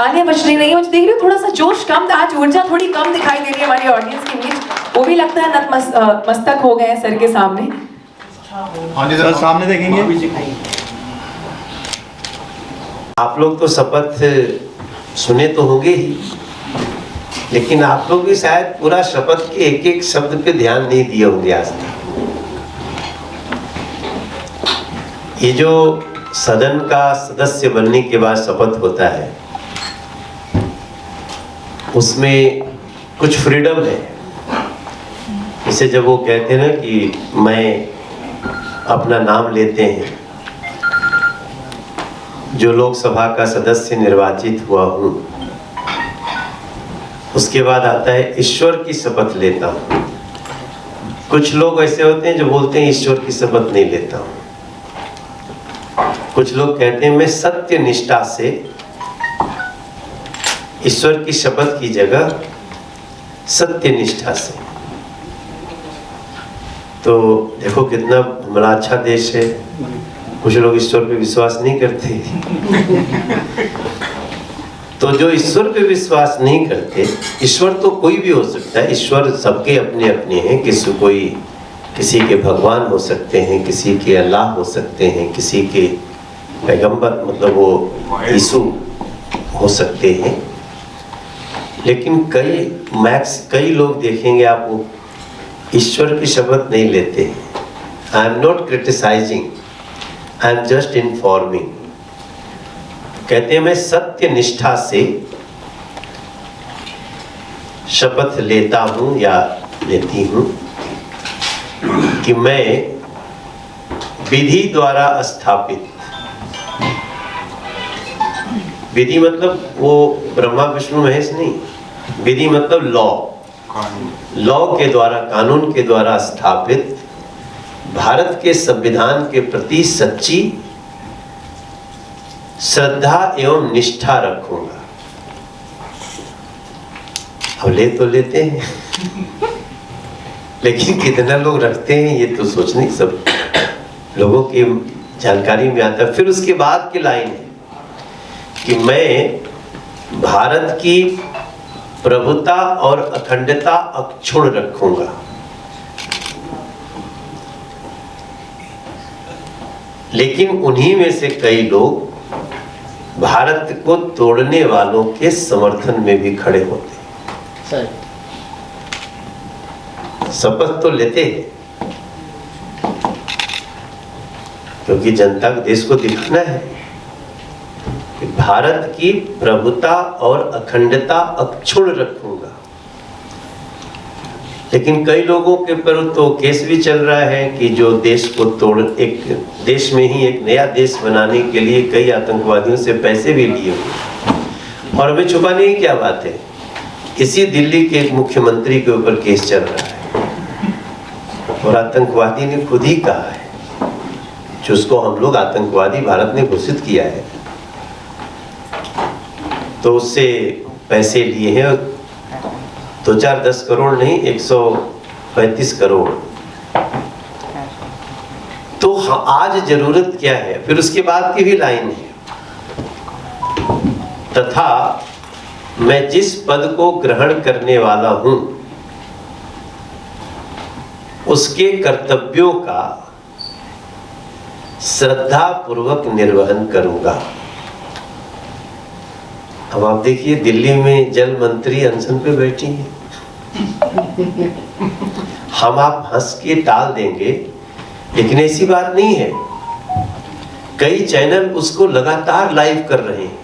तालियां बज रही है, मुझे देख रही हूँ थोड़ा सा जोश कम, आज ऊर्जा थोड़ी कम दिखाई दे रही है हमारी ऑडियंस के बीच। वो भी लगता है मस्तक हो गए हैं सर के सामने। हाँ जी सर, सामने देखेंगे। आप लोग तो शपथ सुने तो होंगे ही, लेकिन आप लोग भी शायद पूरा शपथ के एक एक शब्द पे ध्यान नहीं दिए होंगे आज तक। ये जो सदन का सदस्य बनने के बाद शपथ होता है, उसमें कुछ फ्रीडम है। इसे जब वो कहते हैं ना कि मैं अपना नाम लेते हैं, जो लोकसभा का सदस्य निर्वाचित हुआ हूँ, उसके बाद आता है ईश्वर की शपथ लेता हूँ। कुछ लोग ऐसे होते हैं जो बोलते हैं ईश्वर की शपथ नहीं लेता हूँ। कुछ लोग कहते हैं मैं सत्य निष्ठा से ईश्वर की शपथ की जगह सत्य निष्ठा से। तो देखो कितना हमारा अच्छा देश है। कुछ लोग ईश्वर पे विश्वास नहीं करते। तो जो ईश्वर पे विश्वास नहीं करते, ईश्वर तो कोई भी हो सकता है, ईश्वर सबके अपने अपने हैं। किसी के भगवान हो सकते हैं, किसी के अल्लाह हो सकते हैं, किसी के पैगंबर मतलब वो यीशु हो सकते हैं। लेकिन कई लोग देखेंगे आप, वो ईश्वर की शपथ नहीं लेते हैं। I am not criticising, I am just informing. कहते हैं मैं सत्य निष्ठा से शपथ लेता हूं या लेती हूं कि मैं विधि द्वारा स्थापित, विधि मतलब वो ब्रह्मा विष्णु महेश नहीं, विधि मतलब लॉ के द्वारा, कानून के द्वारा स्थापित भारत के संविधान के प्रति सच्ची श्रद्धा एवं निष्ठा रखूंगा। अब ले तो लेते हैं लेकिन कितना लोग रखते हैं ये तो सोच नहीं, सब लोगों की जानकारी में आता है। फिर उसके बाद की लाइन है कि मैं भारत की प्रभुता और अखंडता अक्षुण्ण रखूंगा। लेकिन उन्हीं में से कई लोग भारत को तोड़ने वालों के समर्थन में भी खड़े होते हैं। शपथ तो लेते हैं क्योंकि जनता को, देश को दिखाना है कि भारत की प्रभुता और अखंडता अक्षुण्ण रखूंगा। लेकिन कई लोगों के पर तो केस भी चल रहा है कि जो देश को एक देश में ही एक नया देश बनाने के लिए कई आतंकवादियों से पैसे भी लिए हुए। और हमें छुपाने की क्या बात है, इसी दिल्ली के एक मुख्यमंत्री के ऊपर केस चल रहा है और आतंकवादी ने खुद ही कहा है, जो उसको हम लोग आतंकवादी भारत ने घोषित किया है, तो उससे पैसे लिए हैं 2-4-10 करोड़ नहीं, 135 करोड़। तो आज जरूरत क्या है? फिर उसके बाद की भी लाइन है, तथा मैं जिस पद को ग्रहण करने वाला हूं उसके कर्तव्यों का श्रद्धा पूर्वक निर्वहन करूंगा। अब आप देखिए दिल्ली में जल मंत्री अनशन पे बैठी हैं। हम आप हंस के टाल देंगे, लेकिन ऐसी बात नहीं है। कई चैनल उसको लगातार लाइव कर रहे हैं।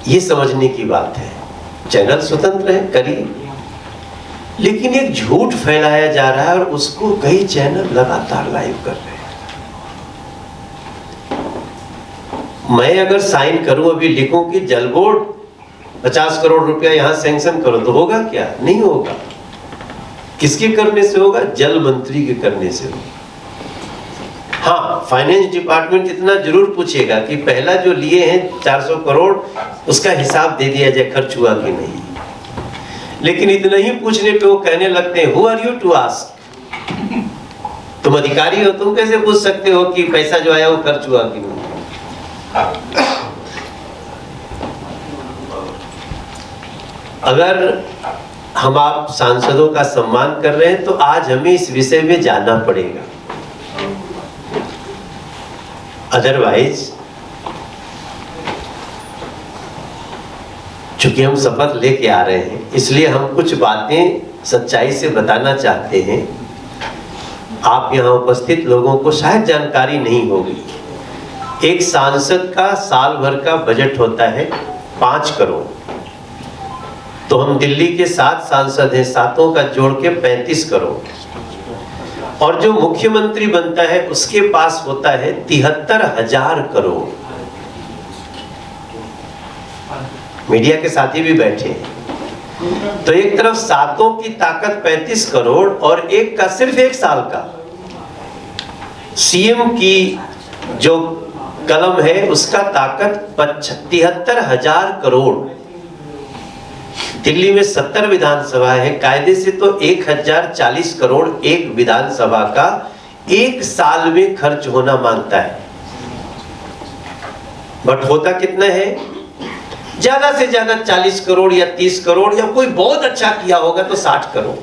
ये समझने की बात है, चैनल स्वतंत्र है, करिए। लेकिन एक झूठ फैलाया जा रहा है और उसको कई चैनल लगातार लाइव कर रहे हैं। मैं अगर साइन करूं, अभी लिखूं कि जल बोर्ड 50 करोड़ रुपया यहां सैंक्शन करो, तो होगा क्या? नहीं होगा। किसके करने से होगा? जल मंत्री के करने से होगा। हाँ, फाइनेंस डिपार्टमेंट इतना जरूर पूछेगा कि पहला जो लिए हैं 400 करोड़ उसका हिसाब दे दिया जाए, खर्च हुआ कि नहीं। लेकिन इतना ही पूछने पे वो कहने लगते हैं, who are you to ask? तुम अधिकारी हो, तुम कैसे पूछ सकते हो कि पैसा जो आया वो खर्च हुआ कि नहीं? अगर हम आप सांसदों का सम्मान कर रहे हैं तो आज हमें इस विषय में जानना पड़ेगा, अदरवाइज चूंकि हम शपथ लेके आ रहे हैं इसलिए हम कुछ बातें सच्चाई से बताना चाहते हैं। आप यहाँ उपस्थित लोगों को शायद जानकारी नहीं होगी, एक सांसद का साल भर का बजट होता है 5 करोड़। तो हम दिल्ली के 7 सांसद हैं, 7 का जोड़ के 35 करोड़। और जो मुख्यमंत्री बनता है उसके पास होता है 73,000 करोड़। मीडिया के साथी भी बैठे हैं। तो एक तरफ 7 की ताकत 35 करोड़ और एक का सिर्फ 1 साल का सीएम की जो कलम है उसका ताकत 73,000 करोड़। दिल्ली में 70 विधानसभा है, कायदे से तो 1040 करोड़ एक विधानसभा का 1 साल में खर्च होना मांगता है। बट होता कितना है? ज्यादा से ज्यादा 40 करोड़ या 30 करोड़, या कोई बहुत अच्छा किया होगा तो 60 करोड़।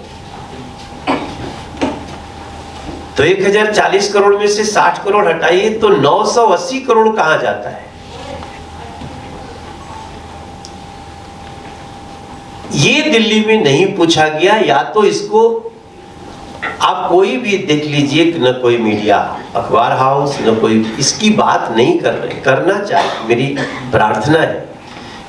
तो 1040 करोड़ में से 60 करोड़ हटाइए तो 980 करोड़ कहां जाता है? ये दिल्ली में नहीं पूछा गया। या तो इसको आप कोई भी देख लीजिए, न कोई मीडिया अखबार हाउस न कोई इसकी बात नहीं कर रहे। करना चाहिए, मेरी प्रार्थना है,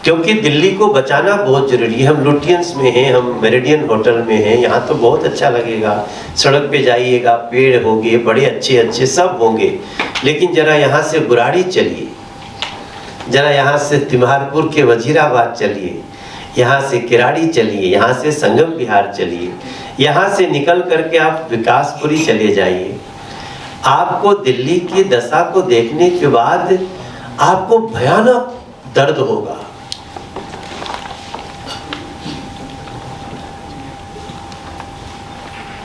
क्योंकि दिल्ली को बचाना बहुत जरूरी है। हम लुटियंस में हैं, हम मेरिडियन होटल में हैं, यहाँ तो बहुत अच्छा लगेगा, सड़क पे जाइएगा, पेड़ होंगे बड़े अच्छे अच्छे सब होंगे, लेकिन जरा यहाँ से बुराड़ी चलिए, जरा यहाँ से तिम्हारपुर के वजीराबाद चलिए, यहाँ से किराड़ी चलिए, यहाँ से संगम विहार चलिए, यहाँ से निकल करके आप विकासपुरी चले जाइए। आपको दिल्ली की दशा को देखने के बाद आपको भयानक दर्द होगा।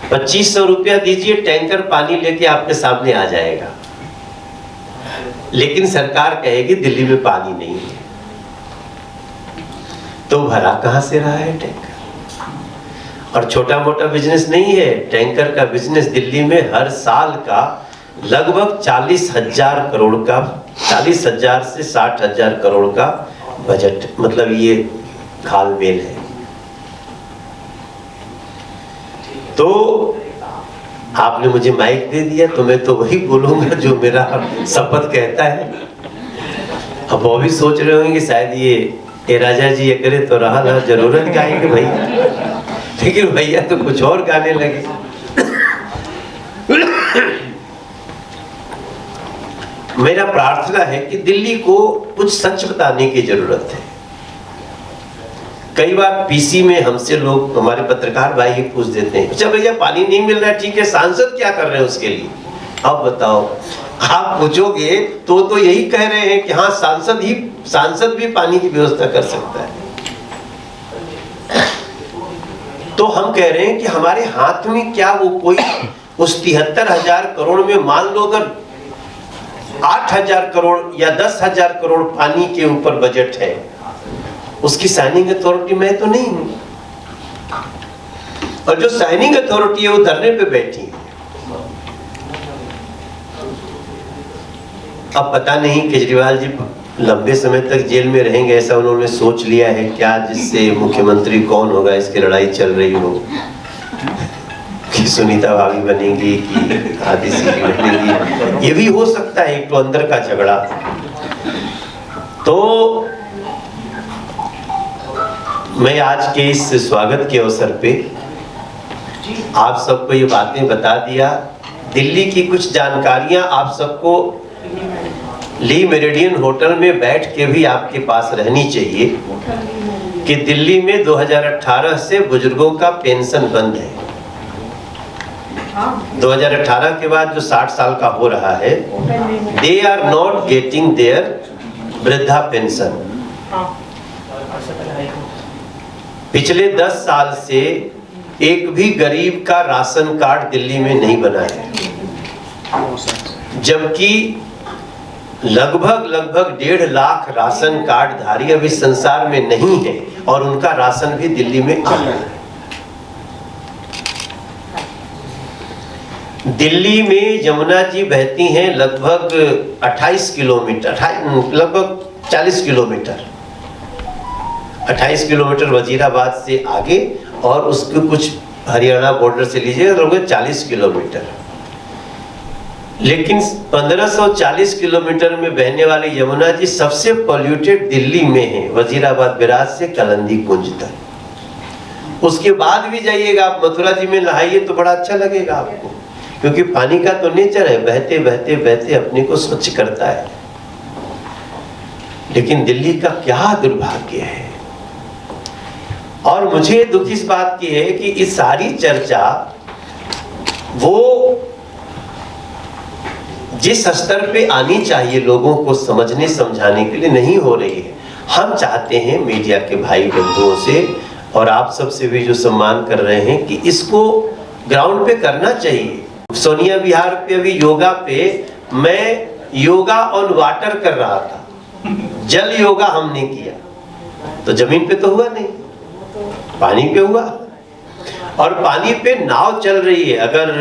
2500 रुपया दीजिए, टैंकर पानी लेके आपके सामने आ जाएगा। लेकिन सरकार कहेगी दिल्ली में पानी नहीं है, तो भरा कहां से रहा है टैंकर? और छोटा मोटा बिजनेस नहीं है, टैंकर का बिजनेस दिल्ली में हर साल का लगभग 40,000 करोड़ का, 40,000 से 60,000 करोड़ का बजट, मतलब ये घालमेल है। तो आपने मुझे माइक दे दिया तो मैं तो वही बोलूंगा जो मेरा शपथ कहता है। अब वो भी सोच रहे होंगे कि शायद ये राजा जी ये करे तो रहा ना जरूरत गाएंगे भैया, लेकिन भैया तो कुछ और गाने लगे। मेरा प्रार्थना है कि दिल्ली को कुछ सच बताने की जरूरत है। कई बार पीसी में हमसे लोग, हमारे पत्रकार भाई पूछ देते हैं, अच्छा भैया पानी नहीं मिल रहा है, ठीक है, सांसद क्या कर रहे हैं उसके लिए? अब बताओ, आप पूछोगे तो यही कह रहे हैं कि हाँ सांसद भी पानी की व्यवस्था कर सकता है। तो हम कह रहे हैं कि हमारे हाथ में क्या वो कोई उस 73,000 करोड़ में, मान लो अगर 8,000 करोड़ या 10,000 करोड़ पानी के ऊपर बजट है, उसकी साइनिंग अथॉरिटी मैं तो नहीं हूं, और जो साइनिंग अथॉरिटी है वो धरने पे बैठी है। अब पता नहीं केजरीवाल जी लंबे समय तक जेल में रहेंगे ऐसा उन्होंने सोच लिया है क्या, जिससे मुख्यमंत्री कौन होगा इसकी लड़ाई चल रही हो, कि सुनीता भाभी बनेगी कि आदित्य बनेगी, ये भी हो सकता है, एक तो अंदर का झगड़ा। तो मैं आज के इस स्वागत के अवसर पे आप सबको ये बातें बता दिया। दिल्ली की कुछ जानकारियां आप सबको ली मेरिडियन होटल में बैठ के भी आपके पास रहनी चाहिए कि दिल्ली में 2018 से बुजुर्गों का पेंशन बंद है। 2018 के बाद जो 60 साल का हो रहा है, they are not getting their वृद्धा पेंशन। पिछले 10 साल से एक भी गरीब का राशन कार्ड दिल्ली में नहीं बना है, जबकि लगभग 1.5 लाख राशन कार्ड धारी अभी संसार में नहीं है, और उनका राशन भी दिल्ली में आ रहा है। दिल्ली में यमुना जी बहती हैं लगभग 28 किलोमीटर, लगभग 40 किलोमीटर, 28 किलोमीटर वजीराबाद से आगे, और उसके कुछ हरियाणा बॉर्डर से लीजिए लगभग 40 किलोमीटर। लेकिन 1540 किलोमीटर में बहने वाली यमुना जी सबसे पॉल्यूटेड दिल्ली में है, वजीराबाद बिराज से कलंदी कुंज तक। उसके बाद भी जाइएगा आप मथुरा जी में नहाइए तो बड़ा अच्छा लगेगा आपको, क्योंकि पानी का तो नेचर है, बहते बहते बहते अपने को स्वच्छ करता है। लेकिन दिल्ली का क्या दुर्भाग्य है। और मुझे दुख इस बात की है कि इस सारी चर्चा वो जिस स्तर पे आनी चाहिए लोगों को समझने समझाने के लिए नहीं हो रही है। हम चाहते हैं मीडिया के भाई बंधुओं से और आप सबसे भी जो सम्मान कर रहे हैं कि इसको ग्राउंड पे करना चाहिए। सोनिया विहार पे अभी योगा पे मैं योगा ऑन वाटर कर रहा था, जल योगा हमने किया, तो जमीन पे तो हुआ नहीं, पानी पे हुआ, और पानी पे नाव चल रही है। अगर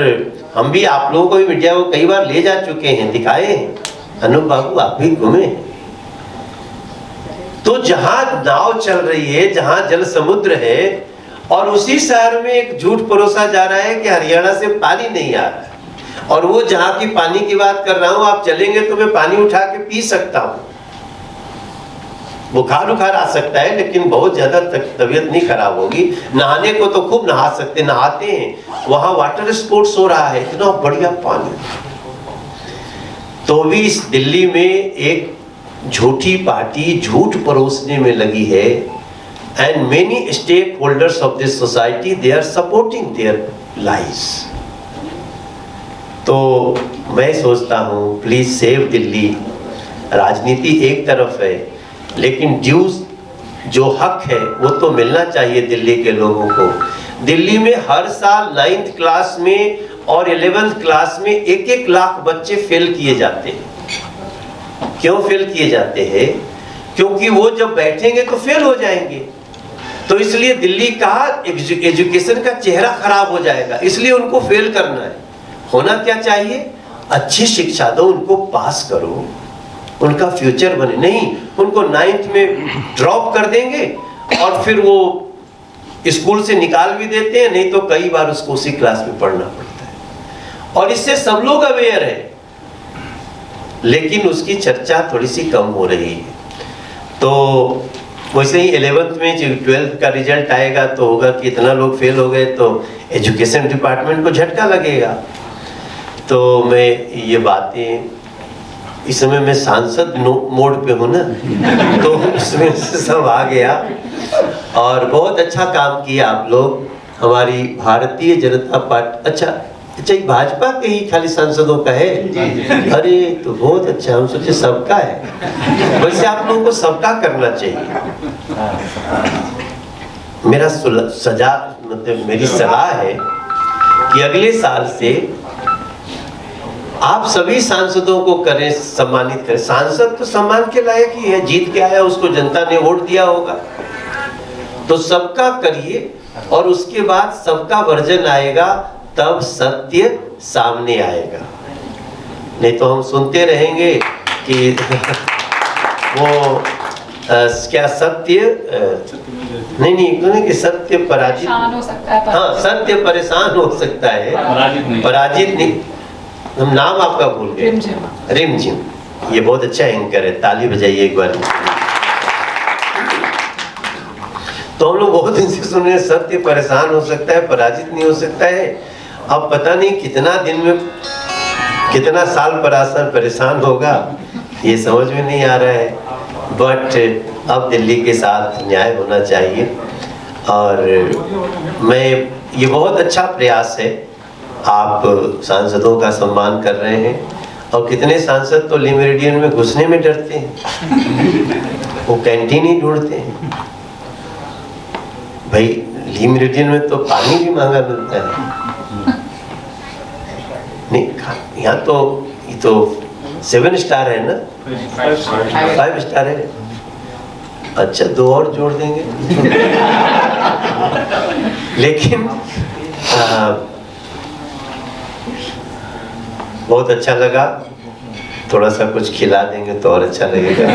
हम भी आप लोगों को भी मीडिया को कई बार ले जा चुके हैं, दिखाए हैं, अनूप बाबू आप भी घूमे, तो जहां नाव चल रही है, जहां जल समुद्र है, और उसी शहर में एक झूठ परोसा जा रहा है कि हरियाणा से पानी नहीं आ रहा है, और वो जहां की पानी की बात कर रहा हूं, आप चलेंगे तो मैं पानी उठा के पी सकता हूं, बुखार उखार आ सकता है लेकिन बहुत ज्यादा तबीयत नहीं खराब होगी। नहाने को तो खूब नहा सकते, नहाते हैं, वहां वाटर स्पोर्ट्स हो रहा है, इतना बढ़िया पानी। तो भी इस दिल्ली में एक झूठी पार्टी झूठ परोसने में लगी है, and many stakeholders of this society they are supporting their lies. तो मैं सोचता हूं प्लीज सेव दिल्ली। राजनीति एक तरफ है, लेकिन ड्यूज जो हक है वो तो मिलना चाहिए दिल्ली के लोगों को। दिल्ली में हर साल 9th क्लास में और 11th क्लास में 1-1 लाख बच्चे फेल किए जाते हैं। क्यों फेल किए जाते हैं? क्योंकि वो जब बैठेंगे तो फेल हो जाएंगे। तो इसलिए दिल्ली का एजुकेशन का चेहरा खराब हो जाएगा, इसलिए उनको फेल करना है। होना क्या चाहिए? अच्छी शिक्षा दो, उनको पास करो, उनका फ्यूचर बने। नहीं, उनको 9th में ड्रॉप कर देंगे और फिर वो स्कूल से निकाल भी देते हैं, नहीं तो कई बार उसको उसी क्लास में पढ़ना पड़ता है। और इससे सब लोग अवेयर है, लेकिन उसकी चर्चा थोड़ी सी कम हो रही है। तो वैसे ही 11th में जो 12th का रिजल्ट आएगा तो होगा कि इतना लोग फेल हो गए, तो एजुकेशन डिपार्टमेंट को झटका लगेगा। तो मैं ये बातें, इस समय मैं सांसद मोड पे हूँ ना, तो उसमें सब आ गया। और बहुत अच्छा काम किया आप लोग, हमारी भारतीय जनता पार्टी। अच्छा, ये भाजपा के ही खाली सांसदों का है? अरे तो बहुत अच्छा, हम सोचे सबका है। वैसे आप लोगों को सबका करना चाहिए। मेरा मतलब मेरी सलाह है कि अगले साल से आप सभी सांसदों को करें, सम्मानित करें। सांसद तो सम्मान के लायक ही है, जीत के आया, उसको जनता ने वोट दिया होगा, तो सबका करिए। और उसके बाद सबका वर्जन आएगा, तब सत्य सामने आएगा। नहीं तो हम सुनते रहेंगे कि वो क्या सत्य नहीं कि सत्य पराजित हो सकता है। हाँ, सत्य परेशान हो सकता है, पराजित नहीं। हम नाम आपका भूल गए, रिमझिम। ये बहुत अच्छा एंकर है, ताली बजाइए एक बार। तो हम लोग बहुत दिन से सुन रहे हैं, सत्य परेशान हो सकता है, पराजित नहीं हो सकता है। अब पता नहीं कितना दिन में कितना साल परेशान होगा, ये समझ में नहीं आ रहा है। बट अब दिल्ली के साथ न्याय होना चाहिए, और मैं ये बहुत अच्छा प्रयास है। आप सांसदों का सम्मान कर रहे हैं, और कितने सांसद तो ली मेरिडियन में घुसने में डरते हैं, वो कैंटीन ही ढूंढते हैं। भाई ली मेरिडियन में तो पानी भी महंगा मिलता है। नहीं, यहाँ तो ये तो 7 स्टार है ना। 5 स्टार है। अच्छा, 2 और जोड़ देंगे। लेकिन बहुत अच्छा लगा। थोड़ा सा कुछ खिला देंगे तो और अच्छा लगेगा।